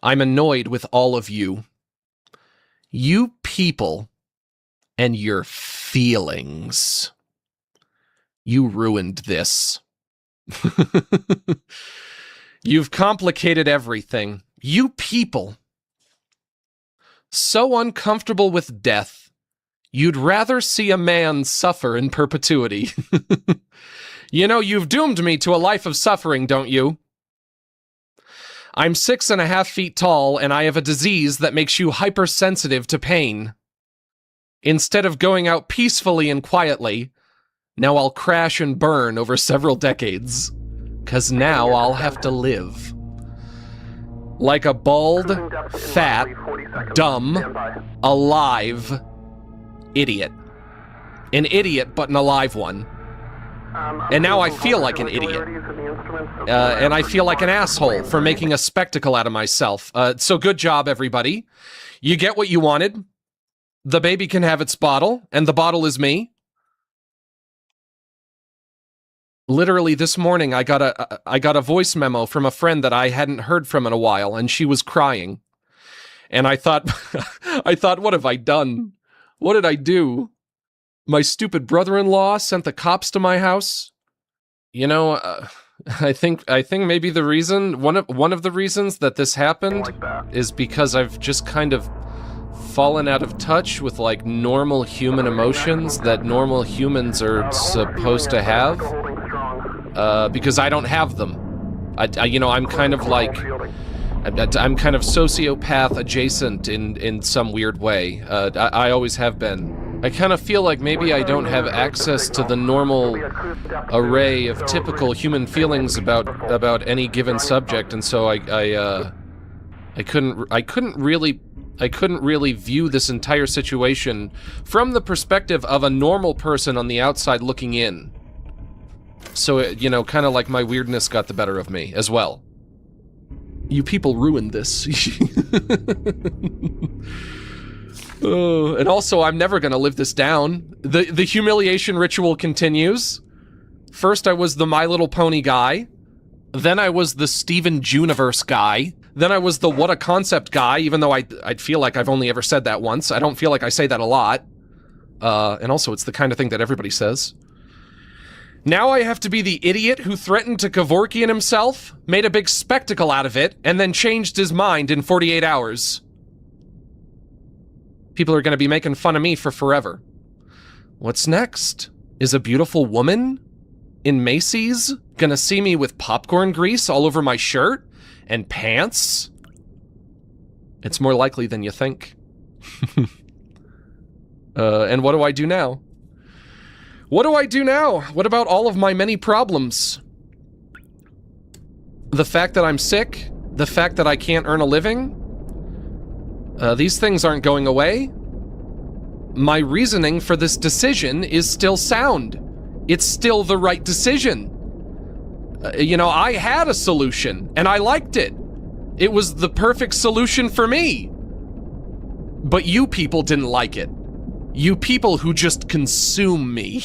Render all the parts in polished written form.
I'm annoyed with all of you. You people and your feelings. You ruined this. You've complicated everything. You people. So uncomfortable with death, you'd rather see a man suffer in perpetuity. You know, you've doomed me to a life of suffering, don't you? I'm 6.5 feet tall, and I have a disease that makes you hypersensitive to pain. Instead of going out peacefully and quietly, now I'll crash and burn over several decades. 'Cause now I'll have to live. Like a bald, fat, dumb, alive idiot. An idiot, but an alive one. And now I feel like an idiot. And I feel like an asshole for making a spectacle out of myself. So good job, everybody. You get what you wanted. The baby can have its bottle, and the bottle is me. Literally this morning, I got a voice memo from a friend that I hadn't heard from in a while, and she was crying. And I thought, what have I done? What did I do? My stupid brother-in-law sent the cops to my house. You know, I think maybe the reason, one of the reasons that this happened is because I've just kind of fallen out of touch with like normal human emotions that normal humans are supposed to have. Because I don't have them. I'm kind of like, I'm kind of sociopath adjacent in some weird way. I always have been. I kind of feel like maybe I don't have access to the normal array of typical human feelings about any given subject, and so I couldn't really view this entire situation from the perspective of a normal person on the outside looking in. So, kind of like my weirdness got the better of me as well. You people ruined this. And also, I'm never gonna live this down. The humiliation ritual continues. First, I was the My Little Pony guy. Then I was the Steven Juniverse guy. Then I was the What a Concept guy, even though I'd feel like I've only ever said that once. I don't feel like I say that a lot. And also, it's the kind of thing that everybody says. Now I have to be the idiot who threatened to Kevorkian himself, made a big spectacle out of it, and then changed his mind in 48 hours. People are going to be making fun of me for forever. What's next? Is a beautiful woman in Macy's gonna see me with popcorn grease all over my shirt and pants? It's more likely than you think. And what do I do now? What do I do now? What about all of my many problems? The fact that I'm sick? The fact that I can't earn a living? These things aren't going away. My reasoning for this decision is still sound. It's still the right decision. I had a solution, and I liked it. It was the perfect solution for me. But you people didn't like it. You people who just consume me.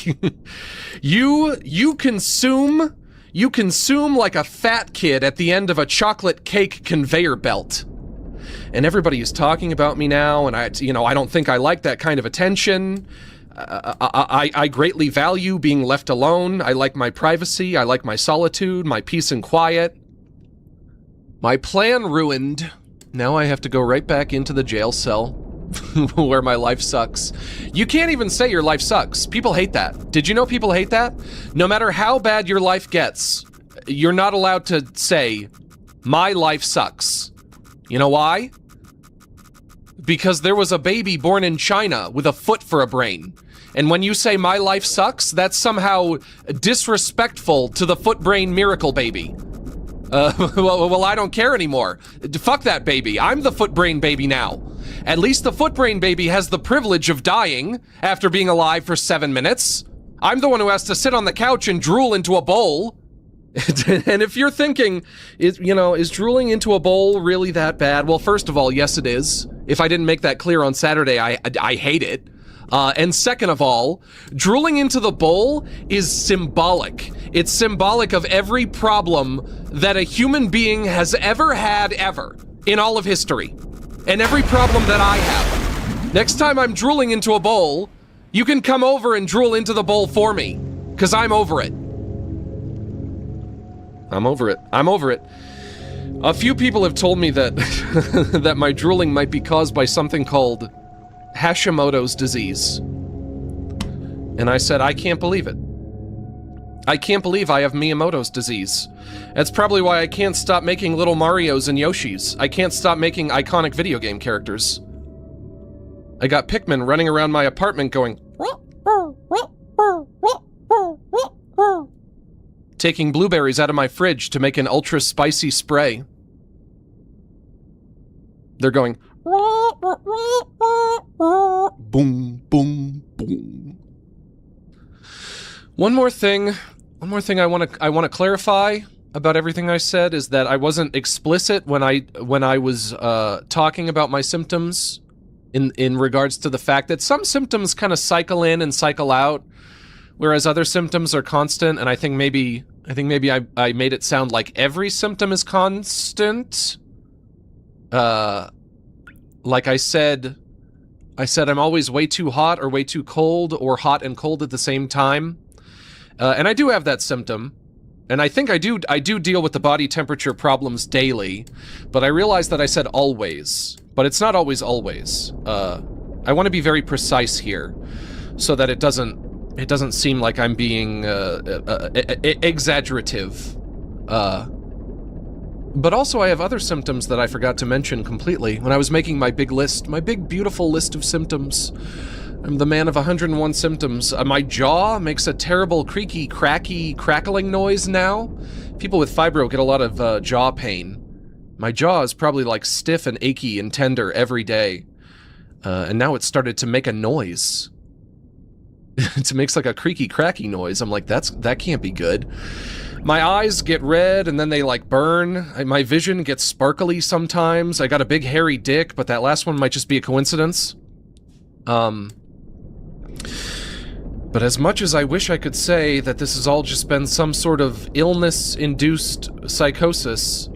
You consume like a fat kid at the end of a chocolate cake conveyor belt. And everybody is talking about me now, and I don't think I like that kind of attention. I greatly value being left alone. I like my privacy. I like my solitude, my peace and quiet. My plan ruined. Now I have to go right back into the jail cell. Where my life sucks. You can't even say your life sucks. People hate that. Did you know people hate that? No matter how bad your life gets, you're not allowed to say, my life sucks. You know why? Because there was a baby born in China with a foot for a brain. And when you say my life sucks, that's somehow disrespectful to the foot brain miracle baby. Well, I don't care anymore. Fuck that baby. I'm the foot brain baby now. At least the foot brain baby has the privilege of dying after being alive for 7 minutes. I'm the one who has to sit on the couch and drool into a bowl. And if you're thinking, is drooling into a bowl really that bad? Well, first of all, yes, it is. If I didn't make that clear on Saturday, I hate it. And second of all, drooling into the bowl is symbolic. It's symbolic of every problem that a human being has ever had ever. in all of history. And every problem that I have. Next time I'm drooling into a bowl, you can come over and drool into the bowl for me. Because I'm over it. I'm over it. I'm over it. A few people have told me that that my drooling might be caused by something called Hashimoto's disease. And I said, I can't believe it. I can't believe I have Miyamoto's disease. That's probably why I can't stop making little Marios and Yoshis. I can't stop making iconic video game characters. I got Pikmin running around my apartment going... taking blueberries out of my fridge to make an ultra spicy spray. They're going... boom, boom, boom. One more thing I want to clarify about everything I said is that I wasn't explicit when I was talking about my symptoms in regards to the fact that some symptoms kind of cycle in and cycle out, whereas other symptoms are constant. And I think maybe I made it sound like every symptom is constant. Like I said I'm always way too hot or way too cold or hot and cold at the same time. And I do have that symptom. And I think I do deal with the body temperature problems daily, but I realize that I said always, but it's not always. I want to be very precise here so that it doesn't seem like I'm being exaggerative. But also I have other symptoms that I forgot to mention completely when I was making my big list, my big beautiful list of symptoms. I'm the man of 101 symptoms. My jaw makes a terrible creaky, cracky, crackling noise now. People with fibro get a lot of jaw pain. My jaw is probably like stiff and achy and tender every day. And now it's started to make a noise. It makes like a creaky, cracky noise. I'm like, that can't be good. My eyes get red and then they like burn. My vision gets sparkly sometimes. I got a big hairy dick, but that last one might just be a coincidence. But as much as I wish I could say that this has all just been some sort of illness-induced psychosis,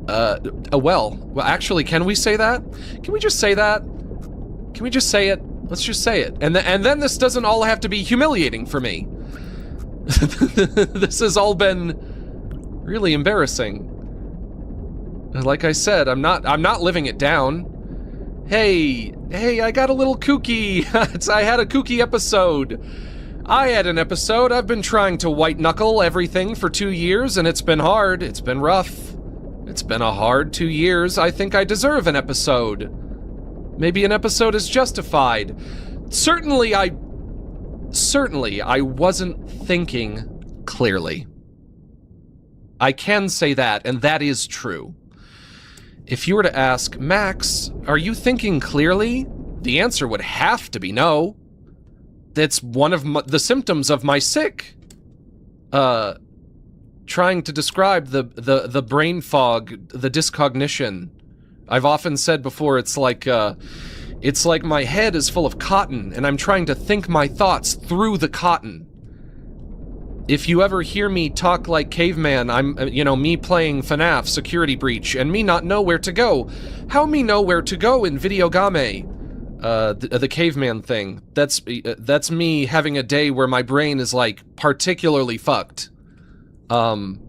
well, actually, can we say that? Can we just say that? Can we just say it? Let's just say it. And then this doesn't all have to be humiliating for me. This has all been really embarrassing. Like I said, I'm not living it down. Hey, I got a little kooky. I had a kooky episode. I had an episode. I've been trying to white knuckle everything for 2 years, and it's been hard. It's been rough. It's been a hard 2 years. I think I deserve an episode. Maybe an episode is justified. Certainly I wasn't thinking clearly. I can say that, and that is true. If you were to ask, Max, are you thinking clearly? The answer would have to be no. That's one of the symptoms of my sick. Trying to describe the brain fog, the discognition. I've often said before, it's like my head is full of cotton, and I'm trying to think my thoughts through the cotton. If you ever hear me talk like caveman, I'm, me playing FNAF Security Breach, and me not know where to go. How me know where to go in Video Game? The caveman thing. That's me having a day where my brain is, like, particularly fucked. I'm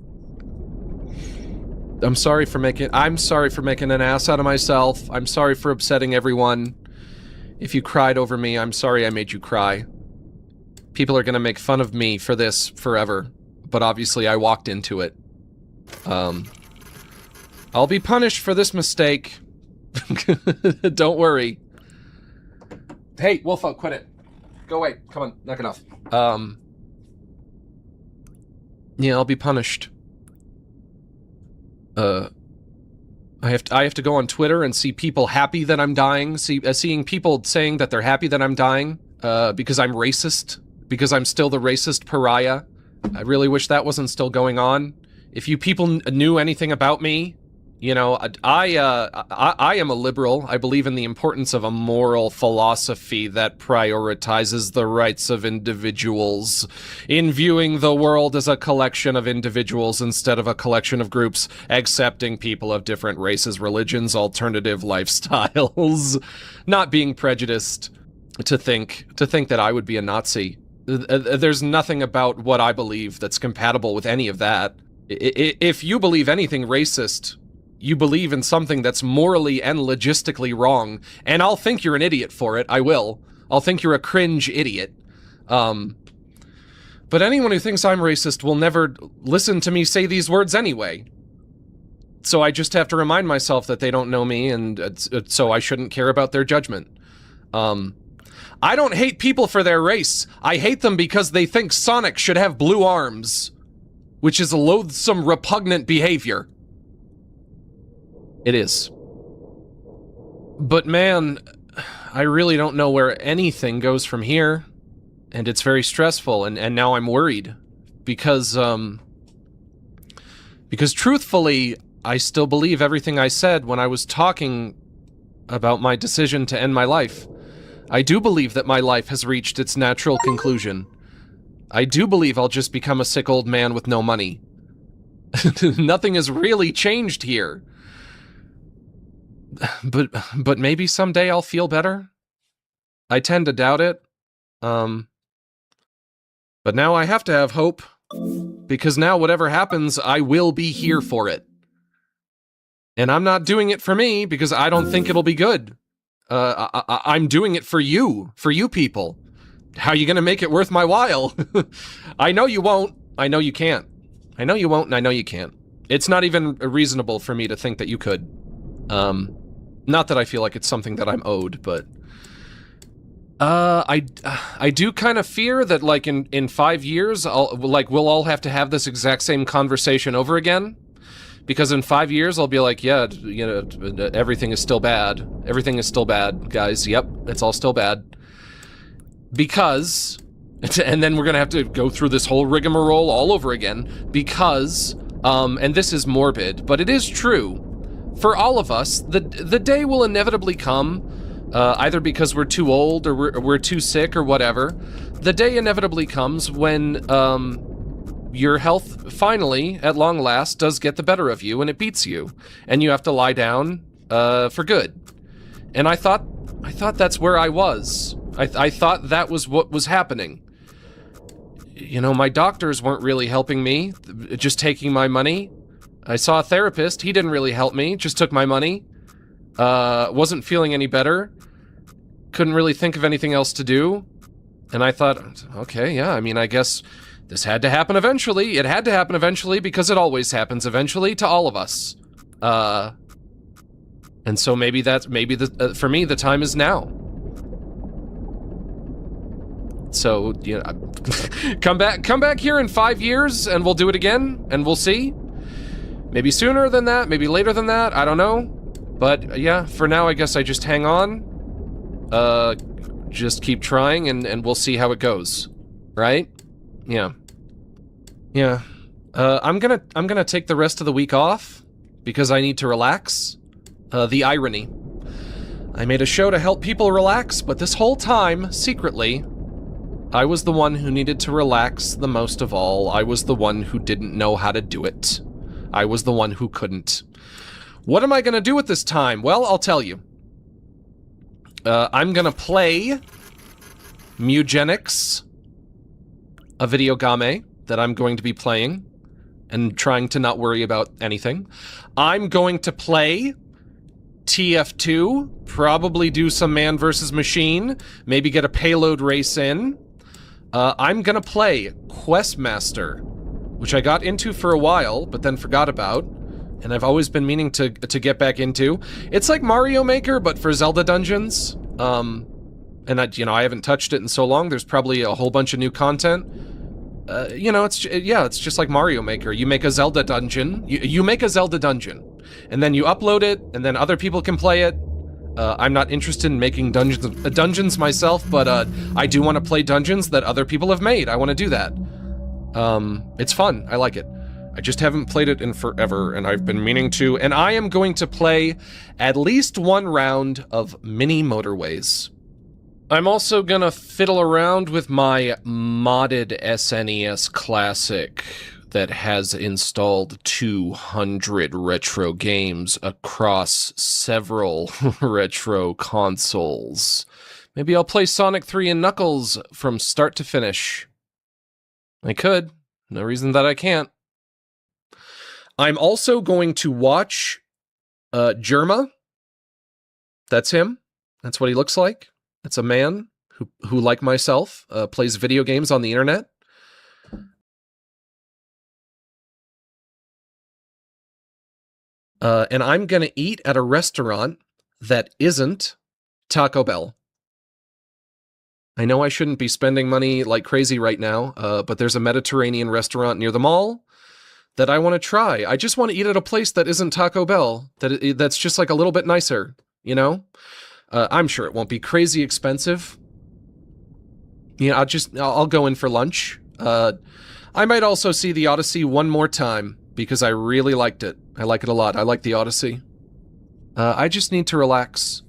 sorry for making an ass out of myself. I'm sorry for upsetting everyone. If you cried over me, I'm sorry I made you cry. People are gonna make fun of me for this forever, but obviously I walked into it. I'll be punished for this mistake. Don't worry. Hey, Wolfo, quit it. Go away. Come on, knock it off. Yeah, I'll be punished. I have to go on Twitter and see people happy that I'm dying, seeing people saying that they're happy that I'm dying, because I'm racist. Because I'm still the racist pariah. I really wish that wasn't still going on. If you people knew anything about me, You know, I am a liberal. I believe in the importance of a moral philosophy that prioritizes the rights of individuals, in viewing the world as a collection of individuals instead of a collection of groups, accepting people of different races, religions, alternative lifestyles, not being prejudiced to think that I would be a Nazi. There's nothing about what I believe that's compatible with any of that. If you believe anything racist, you believe in something that's morally and logistically wrong, and I'll think you're an idiot for it. I will. I'll think you're a cringe idiot. But anyone who thinks I'm racist will never listen to me say these words anyway. So I just have to remind myself that they don't know me, and so I shouldn't care about their judgment. I don't hate people for their race. I hate them because they think Sonic should have blue arms, which is a loathsome, repugnant behavior. It is. But man, I really don't know where anything goes from here. And it's very stressful, and now I'm worried. Because truthfully, I still believe everything I said when I was talking about my decision to end my life. I do believe that my life has reached its natural conclusion. I do believe I'll just become a sick old man with no money. Nothing has really changed here. But maybe someday I'll feel better. I tend to doubt it. But now I have to have hope, because now whatever happens, I will be here for it. And I'm not doing it for me because I don't think it'll be good. I'm doing it for you people. How are you gonna make it worth my while? I know you won't. I know you can't. I know you won't, and I know you can't. It's not even reasonable for me to think that you could. Not that I feel like it's something that I'm owed, but I do kind of fear that, like, in 5 years, we'll all have to have this exact same conversation over again. Because in 5 years, I'll be like, yeah, you know, everything is still bad. Everything is still bad, guys. Yep, it's all still bad. Because, and then we're gonna have to go through this whole rigmarole all over again. Because, and this is morbid, but it is true. For all of us, the day will inevitably come, either because we're too old or we're too sick or whatever. The day inevitably comes when, your health finally, at long last, does get the better of you and it beats you. And you have to lie down, for good. And I thought that's where I was. I thought that was what was happening. You know, my doctors weren't really helping me, just taking my money. I saw a therapist, he didn't really help me, just took my money. Wasn't feeling any better. Couldn't really think of anything else to do. And I thought, okay, yeah, I mean, I guess this had to happen eventually. It had to happen eventually because it always happens eventually to all of us. And so maybe for me, the time is now. So, you know, come back here in 5 years and we'll do it again and we'll see. Maybe sooner than that, maybe later than that, I don't know. But yeah, for now, I guess I just hang on. Just keep trying and we'll see how it goes. Right? Yeah. Yeah. I'm gonna take the rest of the week off because I need to relax. The irony. I made a show to help people relax, but this whole time, secretly, I was the one who needed to relax the most of all. I was the one who didn't know how to do it. I was the one who couldn't. What am I gonna do with this time? Well, I'll tell you. I'm gonna play Mugenics, a video game that I'm going to be playing and trying to not worry about anything. I'm going to play TF2, probably do some man versus machine, maybe get a payload race in. I'm gonna play Questmaster, which I got into for a while, but then forgot about, and I've always been meaning to get back into. It's like Mario Maker, but for Zelda dungeons. And I haven't touched it in so long. There's probably a whole bunch of new content. It's just like Mario Maker. You make a Zelda dungeon. You make a Zelda dungeon, and then you upload it, and then other people can play it. I'm not interested in making dungeons myself, but I do want to play dungeons that other people have made. I want to do that. It's fun. I like it. I just haven't played it in forever, and I've been meaning to, and I am going to play at least one round of Mini Motorways. I'm also gonna fiddle around with my modded SNES Classic that has installed 200 retro games across several retro consoles. Maybe I'll play Sonic 3 and Knuckles from start to finish. I could. No reason that I can't. I'm also going to watch Jerma. That's him. That's what he looks like. It's a man who like myself, plays video games on the internet. And I'm going to eat at a restaurant that isn't Taco Bell. I know I shouldn't be spending money like crazy right now, but there's a Mediterranean restaurant near the mall that I want to try. I just want to eat at a place that isn't Taco Bell, that's just like a little bit nicer, you know? I'm sure it won't be crazy expensive. You know, I'll go in for lunch. I might also see the Odyssey one more time because I really liked it. I like it a lot. I like the Odyssey. I just need to relax.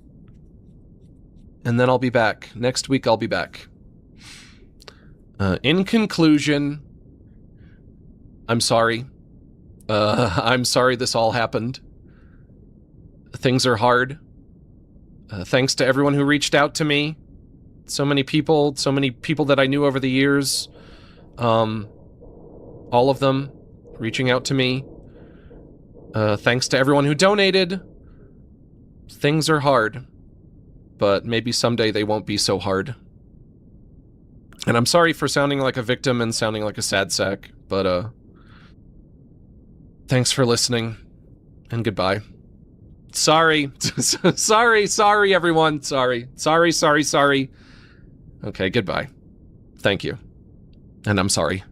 And then I'll be back. Next week I'll be back. In conclusion, I'm sorry. I'm sorry this all happened. Things are hard. Thanks to everyone who reached out to me. So many people that I knew over the years. All of them reaching out to me. Thanks to everyone who donated. Things are hard. But maybe someday they won't be so hard. And I'm sorry for sounding like a victim and sounding like a sad sack, but thanks for listening, and goodbye. Sorry. sorry everyone. Sorry. Okay, goodbye. Thank you. And I'm sorry.